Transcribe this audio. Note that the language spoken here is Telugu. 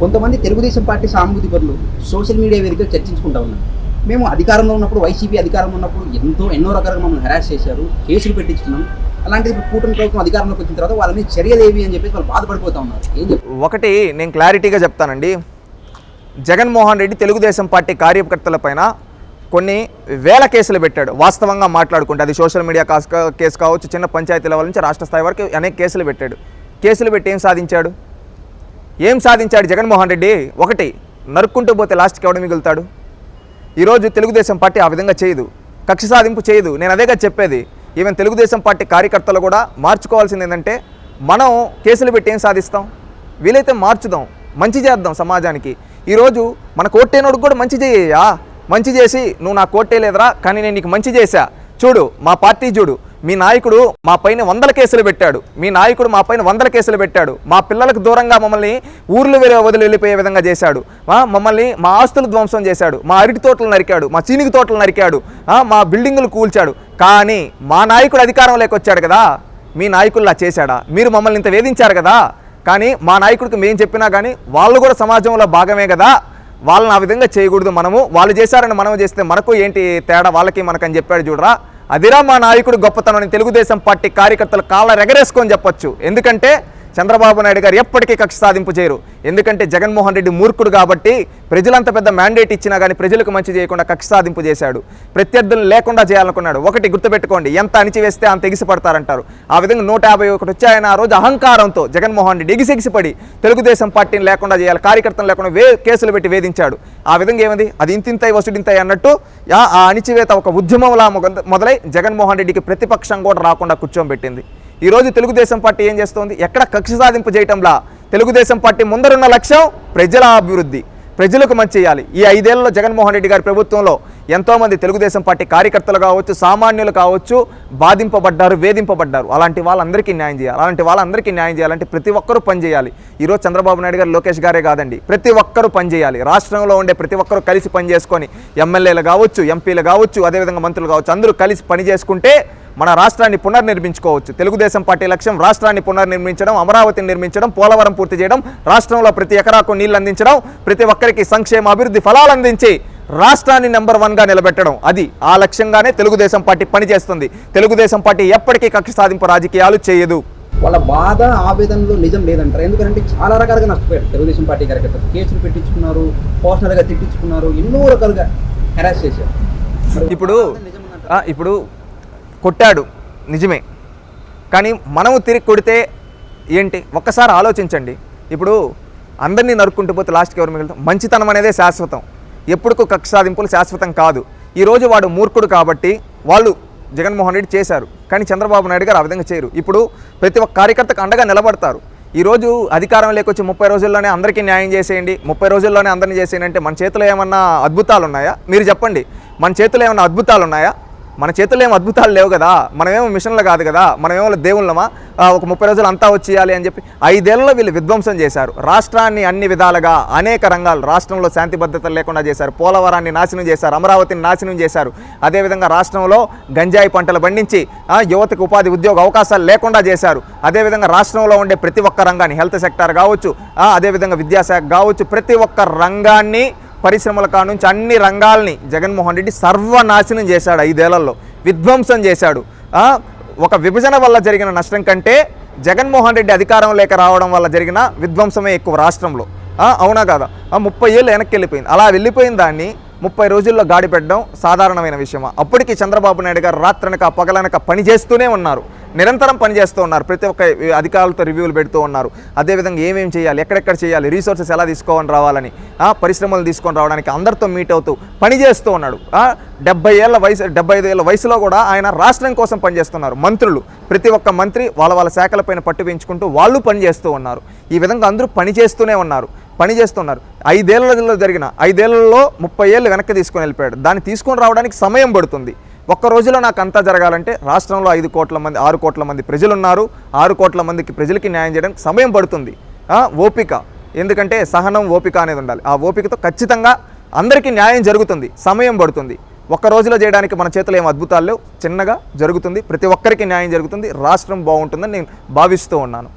కొంతమంది తెలుగుదేశం పార్టీ సానుభూతి పరులు సోషల్ మీడియా వేదికగా చర్చించుకుంటా ఉన్నారు. మేము అధికారంలో ఉన్నప్పుడు, వైసీపీ అధికారంలో ఉన్నప్పుడు ఎన్నో రకాలుగా మమ్మల్ని హెరాస్ చేశారు, కేసులు పెట్టించుకున్నాం. అలాంటిది కూటమి ప్రభుత్వం అధికారంలోకి వచ్చిన తర్వాత వాళ్ళని చర్యలేవి అని చెప్పేసి వాళ్ళు బాధపడిపోతూ ఉన్నారు. ఏం చెప్తారు? ఒకటి నేను క్లారిటీగా చెప్తానండి. జగన్మోహన్ రెడ్డి తెలుగుదేశం పార్టీ కార్యకర్తలపైన కొన్ని వేల కేసులు పెట్టాడు. వాస్తవంగా మాట్లాడుకుంటే అది సోషల్ మీడియా కేసు కావచ్చు, చిన్న పంచాయతీ లెవెల్ నుంచి రాష్ట్ర స్థాయి వరకు అనేక కేసులు పెట్టాడు. కేసులు పెట్టి ఏం సాధించాడు జగన్మోహన్ రెడ్డి? ఒకటి, నరుక్కుంటూ పోతే లాస్ట్కి ఎవడు మిగులుతాడు? ఈరోజు తెలుగుదేశం పార్టీ ఆ విధంగా చేయదు, కక్ష సాధింపు చేయదు. నేను అదేగా చెప్పేది. ఈవెన్ తెలుగుదేశం పార్టీ కార్యకర్తలు కూడా మార్చుకోవాల్సింది ఏంటంటే, మనం కేసులు పెట్టి ఏం సాధిస్తాం? వీలైతే మార్చుదాం, మంచి చేద్దాం సమాజానికి. ఈరోజు మన కోట్టేనోడికి కూడా మంచి చేయ్యా, మంచి చేసి నువ్వు నా కోట్టే లేదురా కానీ నేను నీకు మంచి చేశా, చూడు మా పార్టీ చూడు, మీ నాయకుడు మా పైన 100 కేసులు పెట్టాడు, మా పిల్లలకు దూరంగా మమ్మల్ని ఊర్లు వదిలి వెళ్ళిపోయే విధంగా చేశాడు, మమ్మల్ని మా ఆస్తులు ధ్వంసం చేశాడు, మా అరటి తోటలు నరికాడు, మా చీనిగి తోటలు నరికాడు, మా బిల్డింగులు కూల్చాడు. కానీ మా నాయకుడు అధికారం లేకొచ్చాడు కదా, మీ నాయకుల్లా చేశాడా? మీరు మమ్మల్ని ఇంత వేధించారు కదా, కానీ మా నాయకుడికి మేము చెప్పినా కానీ వాళ్ళు కూడా సమాజంలో భాగమే కదా, వాళ్ళని ఆ విధంగా చేయకూడదు. వాళ్ళు చేశారని మనం చేస్తే మనకు ఏంటి తేడా, వాళ్ళకి మనకని చెప్పాడు చూడరా. అదిరా మా నాయకుడు గొప్పతనం తెలుగుదేశం పార్టీ కార్యకర్తలు కాళ్ళ రెగరేసుకొని చెప్పొచ్చు. ఎందుకంటే చంద్రబాబు నాయుడు గారు ఎప్పటికీ కక్ష సాధింపు చేయరు. ఎందుకంటే జగన్మోహన్ రెడ్డి మూర్ఖుడు కాబట్టి ప్రజలంత పెద్ద మ్యాండేట్ ఇచ్చినా కానీ ప్రజలకు మంచి చేయకుండా కక్ష సాధింపు చేశాడు. ప్రత్యర్థులు లేకుండా చేయాలనుకున్నాడు. ఒకటి గుర్తుపెట్టుకోండి, ఎంత అణిచివేస్తే అంత ఎగిసిపడతారంటారు. ఆ విధంగా 151 వచ్చాయని ఆ రోజు అహంకారంతో జగన్మోహన్ రెడ్డి ఎగిసిపడి తెలుగుదేశం పార్టీని లేకుండా చేయాలి, కార్యకర్తలు లేకుండా కేసులు పెట్టి వేధించాడు. ఆ విధంగా ఏమైంది? అది ఇంతింతాయి వసుడింతాయి అన్నట్టు ఆ అణిచివేత ఒక ఉద్యమంలా మొదలై జగన్మోహన్ రెడ్డికి ప్రతిపక్షం కూడా రాకుండా కూర్చోబెట్టింది. ఈరోజు తెలుగుదేశం పార్టీ ఏం చేస్తోంది? ఎక్కడ కక్ష సాధింపు చేయటంలా తెలుగుదేశం పార్టీ ముందరున్న లక్ష్యం ప్రజల అభివృద్ధి, ప్రజలకు మంచి చేయాలి. ఈ 5 ఏళ్లలో జగన్మోహన్ రెడ్డి గారి ప్రభుత్వంలో ఎంతోమంది తెలుగుదేశం పార్టీ కార్యకర్తలు కావచ్చు, సామాన్యులు కావచ్చు, బాధింపబడ్డారు, వేధింపబడ్డారు. అలాంటి వాళ్ళందరికీ న్యాయం చేయాలంటే ప్రతి ఒక్కరూ పనిచేయాలి. ఈరోజు చంద్రబాబు నాయుడు గారు, లోకేష్ గారే కాదండి, ప్రతి ఒక్కరూ పనిచేయాలి. రాష్ట్రంలో ఉండే ప్రతి ఒక్కరూ కలిసి పనిచేసుకొని, ఎమ్మెల్యేలు కావచ్చు, ఎంపీలు కావచ్చు, అదేవిధంగా మంత్రులు కావచ్చు, అందరూ కలిసి పని చేసుకుంటే మన రాష్ట్రాన్ని పునర్నిర్మించుకోవచ్చు. తెలుగుదేశం పార్టీ లక్ష్యం రాష్ట్రాన్ని పునర్నిర్మించడం, అమరావతిని నిర్మించడం, పోలవరం పూర్తి చేయడం, రాష్ట్రంలో ప్రతి ఎకరాకు నీళ్లు అందించడం, ప్రతి ఒక్కరికి సంక్షేమ అభివృద్ధి ఫలాలు అందించి రాష్ట్రాన్ని నెంబర్ 1గా నిలబెట్టడం. అది ఆ లక్ష్యంగానే తెలుగుదేశం పార్టీ పనిచేస్తుంది. తెలుగుదేశం పార్టీ ఎప్పటికీ కక్ష సాధింపు రాజకీయాలు చేయదు. వాళ్ళ బాధ, ఆవేదనలో నిజం లేదంటారు. ఎందుకంటే చాలా రకాలుగా నష్టపోయారు తెలుగుదేశం పార్టీ కార్యకర్తలు. కేసులు పెట్టించుకున్నారు, పర్సనల్గా తిట్టించుకున్నారు, ఎన్నో రకాలుగా హెరాస్ చేశారు. ఇప్పుడు కొట్టాడు నిజమే, కానీ మనము తిరిగి కొడితే ఏంటి? ఒక్కసారి ఆలోచించండి. ఇప్పుడు అందరినీ నరుక్కుంటూ పోతే లాస్ట్కి ఎవరు మిగులుతాం? మంచితనం అనేదే శాశ్వతం, ఎప్పుడుకు కక్ష సాధింపులు శాశ్వతం కాదు. ఈరోజు వాడు మూర్ఖుడు కాబట్టి వాళ్ళు జగన్మోహన్ రెడ్డి చేశారు, కానీ చంద్రబాబు నాయుడు గారు ఆ విధంగా చేయరు. ఇప్పుడు ప్రతి ఒక్క కార్యకర్తకు అండగా నిలబడతారు. ఈరోజు అధికారం లేకొచ్చి 30 రోజుల్లోనే అందరికీ న్యాయం చేసేయండి, 30 రోజుల్లోనే అందరినీ చేసేయండి అంటే మన చేతిలో ఏమన్నా అద్భుతాలు ఉన్నాయా? మీరు చెప్పండి, మన చేతిలో ఏమన్నా అద్భుతాలు ఉన్నాయా? మన చేతుల్లో ఏమో అద్భుతాలు లేవు కదా, మనమేమో మిషన్లు కాదు కదా, మనమేమో దేవుళ్ళమా ఒక 30 రోజులు అంతా వచ్చేయాలి అని చెప్పి 5 ఏళ్లలో వీళ్ళు విధ్వంసం చేశారు. రాష్ట్రాన్ని అన్ని విధాలుగా అనేక రంగాలు రాష్ట్రంలో శాంతి భద్రతలు లేకుండా చేశారు. పోలవరాన్ని నాశనం చేశారు, అమరావతిని నాశనం చేశారు. అదేవిధంగా రాష్ట్రంలో గంజాయి పంటలు పండించి యువతకు ఉపాధి ఉద్యోగ అవకాశాలు లేకుండా చేశారు. అదేవిధంగా రాష్ట్రంలో ఉండే ప్రతి ఒక్క రంగాన్ని, హెల్త్ సెక్టర్ కావచ్చు, అదేవిధంగా విద్యాశాఖ కావచ్చు, ప్రతి ఒక్క రంగాన్ని, పరిశ్రమల కానుంచి అన్ని రంగాల్ని జగన్మోహన్ రెడ్డి సర్వనాశనం చేశాడు. 5 ఏళ్లలో విధ్వంసం చేశాడు. ఒక విభజన వల్ల జరిగిన నష్టం కంటే జగన్మోహన్ రెడ్డి అధికారం లేక రావడం వల్ల జరిగిన విధ్వంసమే ఎక్కువ రాష్ట్రంలో. అవునా కాదా? 30 ఏళ్ళు వెనక్కి వెళ్ళిపోయింది. అలా వెళ్ళిపోయిన దాన్ని 30 రోజుల్లో గాడి పెట్టడం సాధారణమైన విషయమా? అప్పటికి చంద్రబాబు నాయుడు గారు రాత్రనక పగలనక పనిచేస్తూనే ఉన్నారు, నిరంతరం పనిచేస్తూ ఉన్నారు. ప్రతి ఒక్క అధికారులతో రివ్యూలు పెడుతూ ఉన్నారు. అదేవిధంగా ఏమేమి చేయాలి, ఎక్కడెక్కడ చేయాలి, రీసోర్సెస్ ఎలా తీసుకోవని రావాలని, పరిశ్రమలు తీసుకొని రావడానికి అందరితో మీట్ అవుతూ పనిచేస్తూ ఉన్నాడు. 75 ఏళ్ళ వయసులో కూడా ఆయన రాష్ట్రం కోసం పనిచేస్తున్నారు. మంత్రులు, ప్రతి ఒక్క మంత్రి వాళ్ళ శాఖలపైన పట్టు పెంచుకుంటూ వాళ్ళు పనిచేస్తూ ఉన్నారు. ఈ విధంగా అందరూ పనిచేస్తూనే ఉన్నారు. 5 ఏళ్లలో జరిగిన 5 ఏళ్లలో 30 ఏళ్ళు వెనక్కి తీసుకొని వెళ్ళిపోయాడు. దాన్ని తీసుకొని రావడానికి సమయం పడుతుంది. ఒక్క రోజులో నాకు అంతా జరగాలంటే రాష్ట్రంలో 5 కోట్ల మంది 6 కోట్ల మంది ప్రజలు ఉన్నారు. 6 కోట్ల మందికి ప్రజలకి న్యాయం చేయడానికి సమయం పడుతుంది. ఓపిక, ఎందుకంటే సహనం, ఓపిక అనేది ఉండాలి. ఆ ఓపికతో ఖచ్చితంగా అందరికీ న్యాయం జరుగుతుంది, సమయం పడుతుంది. ఒక్క రోజులో చేయడానికి మన చేతిలో ఏం అద్భుతాలు లేవు, చిన్నగా జరుగుతుంది, ప్రతి ఒక్కరికి న్యాయం జరుగుతుంది, రాష్ట్రం బాగుంటుందని నేను భావిస్తూ ఉన్నాను.